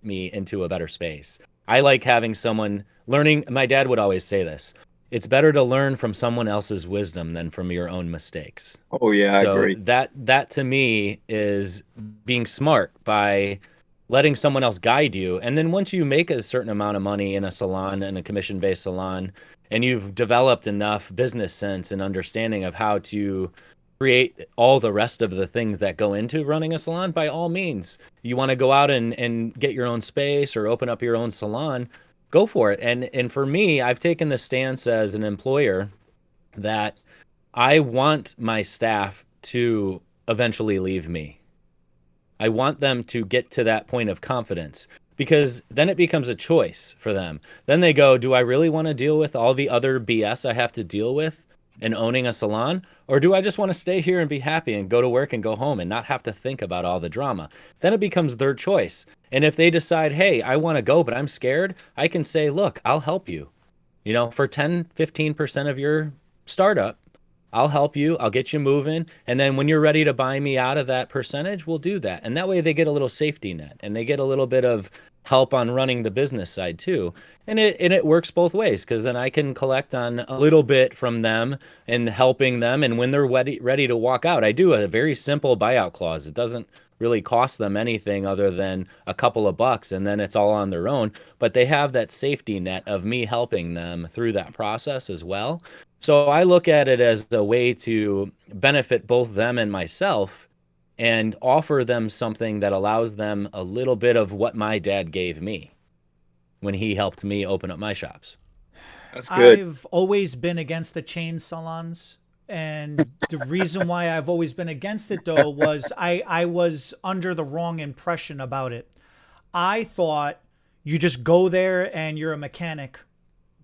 me into a better space. I like having someone learning. My dad would always say this: it's better to learn from someone else's wisdom than from your own mistakes. Oh yeah, I agree. That to me is being smart by letting someone else guide you. And then once you make a certain amount of money in a salon, in a commission-based salon, and you've developed enough business sense and understanding of how to create all the rest of the things that go into running a salon, by all means, you want to go out and get your own space or open up your own salon, go for it. And for me, I've taken the stance as an employer that I want my staff to eventually leave me. I want them to get to that point of confidence, because then it becomes a choice for them. Then they go, do I really want to deal with all the other BS I have to deal with in owning a salon? Or do I just want to stay here and be happy and go to work and go home and not have to think about all the drama? Then it becomes their choice. And if they decide, hey, I want to go, but I'm scared, I can say, look, I'll help you. For 10, 15% of your startup, I'll help you. I'll get you moving. And then when you're ready to buy me out of that percentage, we'll do that. And that way they get a little safety net and they get a little bit of help on running the business side too. And it works both ways, because then I can collect on a little bit from them and helping them. And when they're ready to walk out, I do a very simple buyout clause. It doesn't really cost them anything other than a couple of bucks, and then it's all on their own. But they have that safety net of me helping them through that process as well. So I look at it as a way to benefit both them and myself, and offer them something that allows them a little bit of what my dad gave me when he helped me open up my shops. That's good. I've always been against the chain salons. And the reason why I've always been against it, though, was I was under the wrong impression about it. I thought you just go there and you're a mechanic.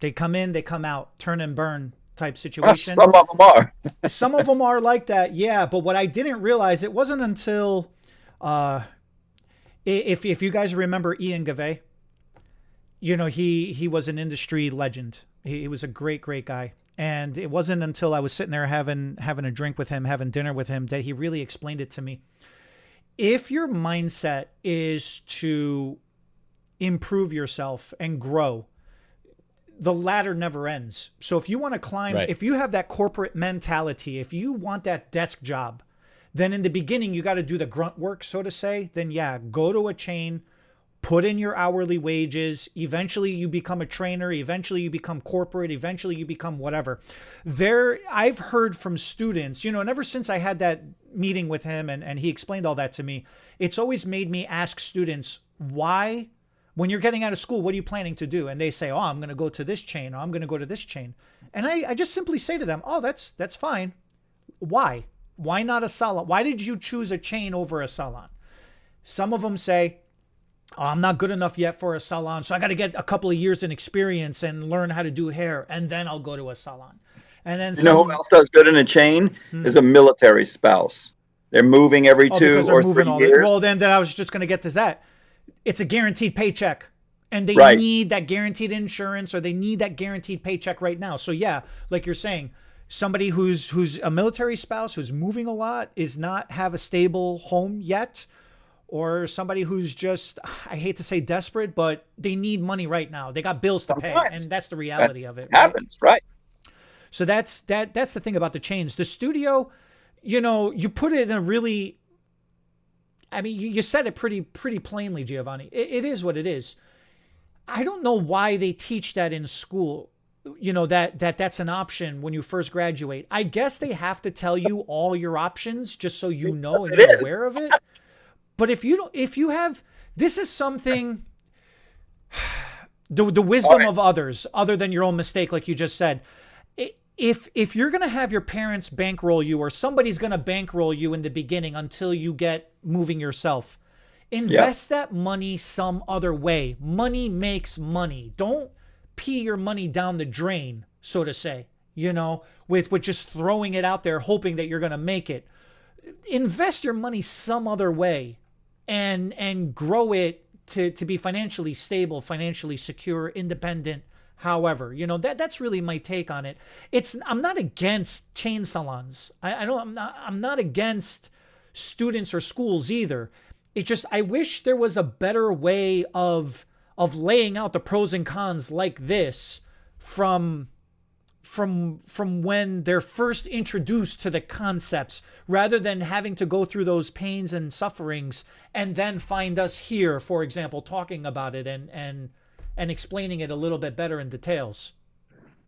They come in, they come out, turn and burn type situation. Some of them are. Some of them are like that, yeah. But what I didn't realize, it wasn't until, if you guys remember Ian Gavay, he was an industry legend. He was a great, great guy. And it wasn't until I was sitting there having a drink with him, having dinner with him, that he really explained it to me. If your mindset is to improve yourself and grow, the ladder never ends. So if you want to climb, if you have that corporate mentality, if you want that desk job, then in the beginning, you got to do the grunt work, so to say. Then yeah, go to a chain, put in your hourly wages. Eventually you become a trainer. Eventually you become corporate. Eventually you become whatever. I've heard from students, and ever since I had that meeting with him and he explained all that to me, it's always made me ask students, why, when you're getting out of school, what are you planning to do? And they say, oh, I'm going to go to this chain, or I'm going to go to this chain. And I just simply say to them, oh, that's fine. Why? Why not a salon? Why did you choose a chain over a salon? Some of them say, oh, I'm not good enough yet for a salon, so I got to get a couple of years in experience and learn how to do hair, and then I'll go to a salon. And then who else does good in a chain is a military spouse. They're moving every 2 or 3 years. Well, then I was just going to get to that. It's a guaranteed paycheck, and they Right. need that guaranteed insurance, or they need that guaranteed paycheck right now. So yeah, like you're saying, somebody who's a military spouse who's moving a lot is not have a stable home yet, or somebody who's just, I hate to say desperate, but they need money right now. They got bills to pay, and that's the reality of it. Happens, right? So that's the thing about the chains. The studio, you know, you put it in a really, I mean, you said it pretty plainly, Giovanni. It is what it is. I don't know why they teach that in school. You know, that's an option when you first graduate. I guess they have to tell you all your options just so you know and you're aware of it. But if you have, this is something, the wisdom of others, other than your own mistake, like you just said. If you're going to have your parents bankroll you, or somebody's going to bankroll you in the beginning until you get moving yourself, invest that money some other way. Money makes money. Don't pee your money down the drain, so to say, you know, with just throwing it out there, hoping that you're going to make it. Invest your money some other way and grow it to be financially stable, financially secure, independent. However, you know, that's really my take on it. I'm not against chain salons. I'm not against students or schools either. It's just, I wish there was a better way of laying out the pros and cons like this from when they're first introduced to the concepts, rather than having to go through those pains and sufferings and then find us here, for example, talking about it and explaining it a little bit better in details.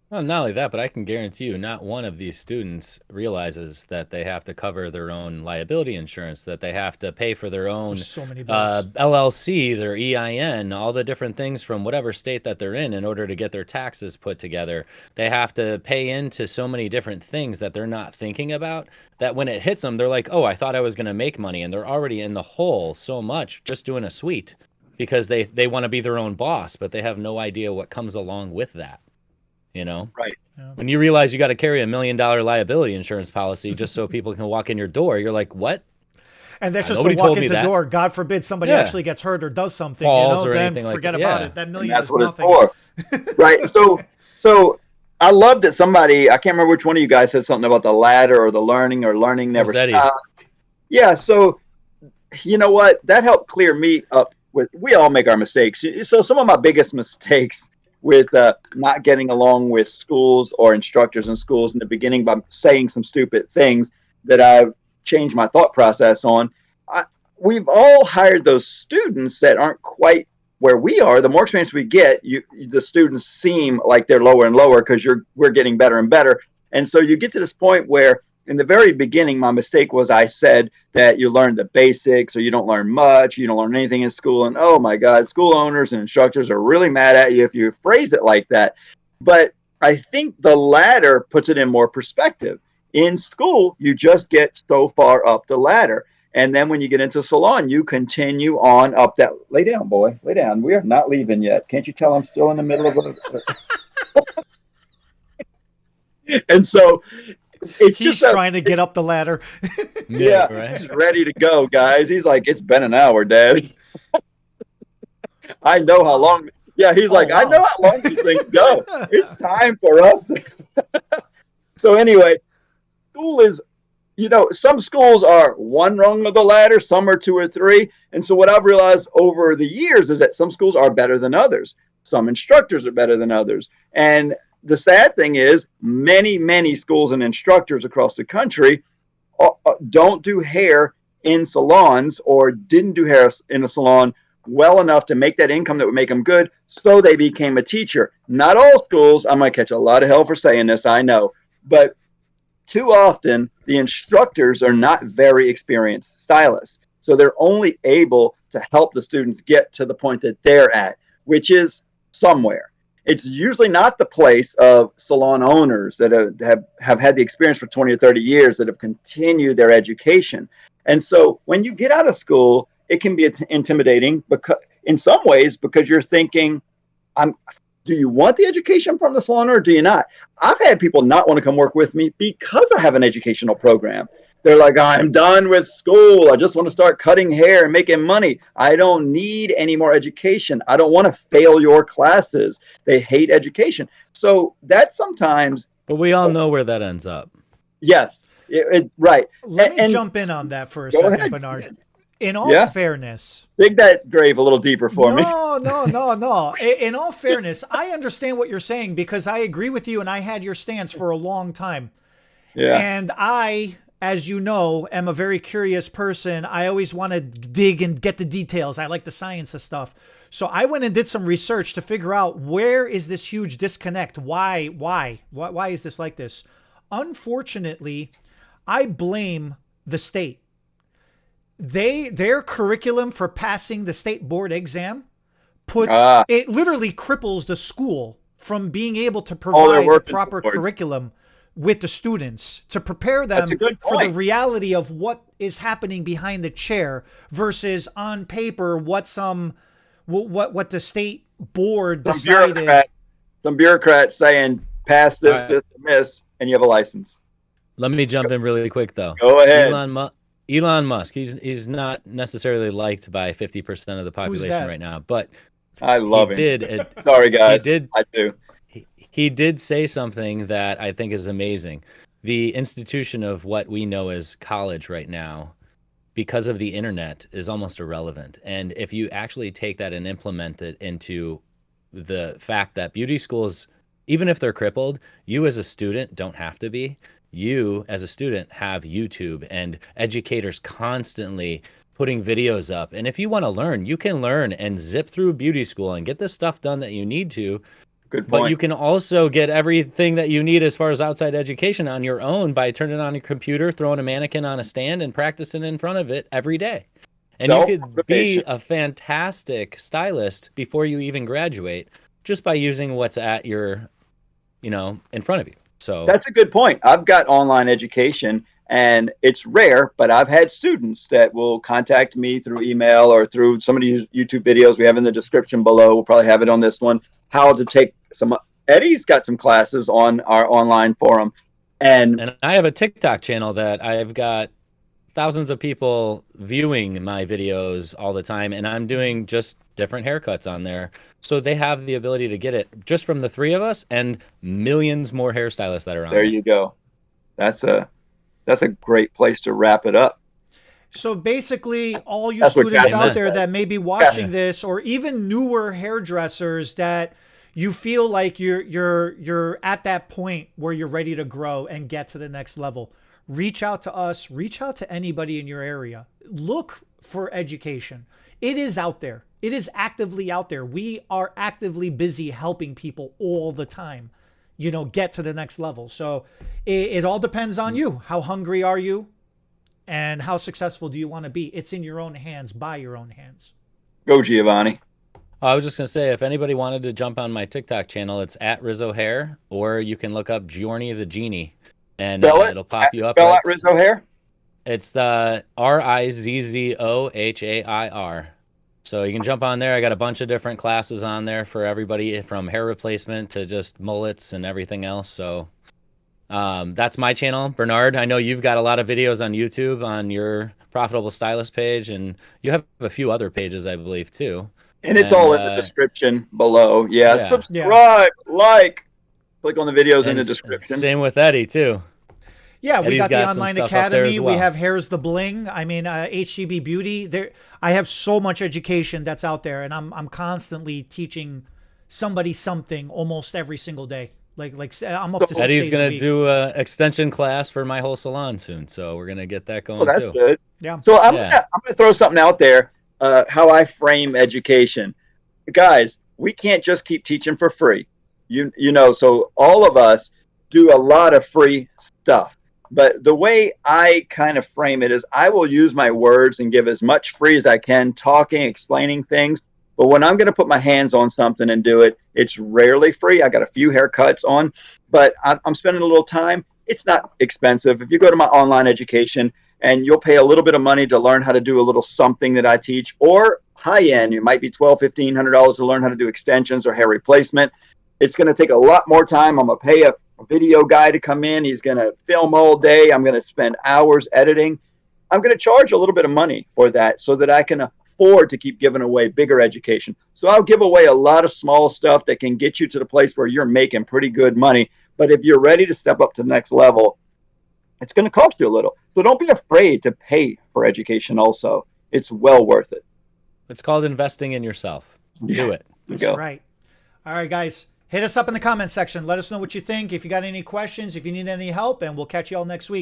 Well, not only that, but I can guarantee you not one of these students realizes that they have to cover their own liability insurance, that they have to pay for their own LLC, their EIN, all the different things from whatever state that they're in order to get their taxes put together. They have to pay into so many different things that they're not thinking about, that when it hits them, they're like, oh, I thought I was going to make money. And they're already in the hole so much just doing a suite because they want to be their own boss, but they have no idea what comes along with that. You know, right? When you realize you got to carry $1 million liability insurance policy just so people can walk in your door, you're like, what? And that's just to walk in the door. God forbid somebody actually gets hurt or does something, falls, you know, then forget about it. That million is nothing. It's for. Right. So I love that somebody, I can't remember which one of you guys said something about the ladder or the learning or learning never stops. Yeah. So you know what? That helped clear me up with, we all make our mistakes. So some of my biggest mistakes with not getting along with schools or instructors in schools in the beginning by saying some stupid things that I've changed my thought process on. We've all hired those students that aren't quite where we are. The more experience we get, the students seem like they're lower and lower because we're getting better and better. And so you get to this point where in the very beginning, my mistake was I said that you learn the basics or you don't learn much, you don't learn anything in school. And oh my God, school owners and instructors are really mad at you if you phrase it like that. But I think the ladder puts it in more perspective. In school, you just get so far up the ladder. And then when you get into salon, you continue on up that. Lay down, boy. Lay down. We are not leaving yet. Can't you tell I'm still in the middle of it? And so he's trying to get up the ladder. Yeah, right. He's ready to go, guys. He's like, it's been an hour, Dad. I know how long. Yeah, he's like, wow. I know how long these things go. It's time for us. So anyway, school is, you know, some schools are one rung of the ladder, some are 2 or 3. And so what I've realized over the years is that some schools are better than others. Some instructors are better than others. And the sad thing is many schools and instructors across the country don't do hair in salons or didn't do hair in a salon well enough to make that income that would make them good. So they became a teacher. Not all schools. I might catch a lot of hell for saying this, I know. But too often the instructors are not very experienced stylists. So they're only able to help the students get to the point that they're at, which is somewhere. It's usually not the place of salon owners that have had the experience for 20 or 30 years that have continued their education. And so when you get out of school, it can be intimidating because in some ways, because you're thinking, do you want the education from the salon or do you not? I've had people not want to come work with me because I have an educational program. They're like, I'm done with school. I just want to start cutting hair and making money. I don't need any more education. I don't want to fail your classes. They hate education. So that sometimes. But we all know where that ends up. Yes, right. Let me jump in on that for a second, ahead. Bernard. In all fairness, dig that grave a little deeper for me. No. In all fairness, I understand what you're saying because I agree with you and I had your stance for a long time. Yeah. And I, as you know, am a very curious person. I always want to dig and get the details. I like the science of stuff. So I went and did some research to figure out where is this huge disconnect? Why is this like this? Unfortunately, I blame the state. Their curriculum for passing the state board exam puts it literally cripples the school from being able to provide the proper curriculum with the students to prepare them for the reality of what is happening behind the chair versus on paper what the state board decided. Some bureaucrat saying pass this, this, and this, and you have a license. Let me jump in really quick though. Go ahead. Elon Musk, he's not necessarily liked by 50% of the population right now, but I love him. Sorry guys, I do. He did say something that I think is amazing. The institution of what we know as college right now, because of the internet, is almost irrelevant. And if you actually take that and implement it into the fact that beauty schools, even if they're crippled, you as a student don't have to be. You as a student have YouTube and educators constantly putting videos up. And if you want to learn, you can learn and zip through beauty school and get the stuff done that you need to. Good point. But you can also get everything that you need as far as outside education on your own by turning on your computer, throwing a mannequin on a stand and practicing in front of it every day. And you could be a fantastic stylist before you even graduate just by using what's at your, in front of you. So that's a good point. I've got online education and it's rare, but I've had students that will contact me through email or through some of these YouTube videos we have in the description below. We'll probably have it on this one, how to take some. Eddie's got some classes on our online forum. And I have a TikTok channel that I've got thousands of people viewing my videos all the time, and I'm doing just different haircuts on there. So they have the ability to get it just from the three of us and millions more hairstylists that are on there. You go. That's a great place to wrap it up. So basically, all you students out there that may be watching this, or even newer hairdressers that you feel like you're at that point where you're ready to grow and get to the next level, reach out to us, reach out to anybody in your area. Look for education. It is out there. It is actively out there. We are actively busy helping people all the time, get to the next level. So it all depends on you. How hungry are you? And how successful do you want to be? It's in your own hands, by your own hands. Go, Giovanni. I was just going to say, if anybody wanted to jump on my TikTok channel, it's at Rizzo Hair, or you can look up Giorni the Genie, and it'll pop you up. Spell out Rizzo Hair? It's the RIZZOHAIR. So you can jump on there. I got a bunch of different classes on there for everybody, from hair replacement to just mullets and everything else. So that's my channel. Bernard, I know you've got a lot of videos on YouTube on your Profitable Stylist page, and you have a few other pages, I believe, too. And it's all in the description below. Yeah. Subscribe, like, click on the videos in the description. Same with Eddie, too. Yeah, we got the online academy. Well. We have Hair's the Bling. I mean, HCB Beauty. I have so much education that's out there, and I'm constantly teaching somebody something almost every single day. Like I'm up to 6 days a week. Eddie's gonna do an extension class for my whole salon soon, so we're gonna get that going. Well, that's good. Yeah. So I'm gonna throw something out there. How I frame education, guys. We can't just keep teaching for free. So all of us do a lot of free stuff. But the way I kind of frame it is I will use my words and give as much free as I can, talking, explaining things. But when I'm going to put my hands on something and do it, it's rarely free. I got a few haircuts on, but I'm spending a little time. It's not expensive. If you go to my online education and you'll pay a little bit of money to learn how to do a little something that I teach, or high end, it might be $1,200, $1,500 to learn how to do extensions or hair replacement. It's going to take a lot more time. I'm going to pay a video guy to come in. He's going to film all day. I'm going to spend hours editing. I'm going to charge a little bit of money for that so that I can afford to keep giving away bigger education. So I'll give away a lot of small stuff that can get you to the place where you're making pretty good money. But if you're ready to step up to the next level, it's going to cost you a little. So don't be afraid to pay for education also. It's well worth it. It's called investing in yourself. Do it. That's right. All right, guys. Hit us up in the comment section. Let us know what you think. If you got any questions, if you need any help, and we'll catch you all next week.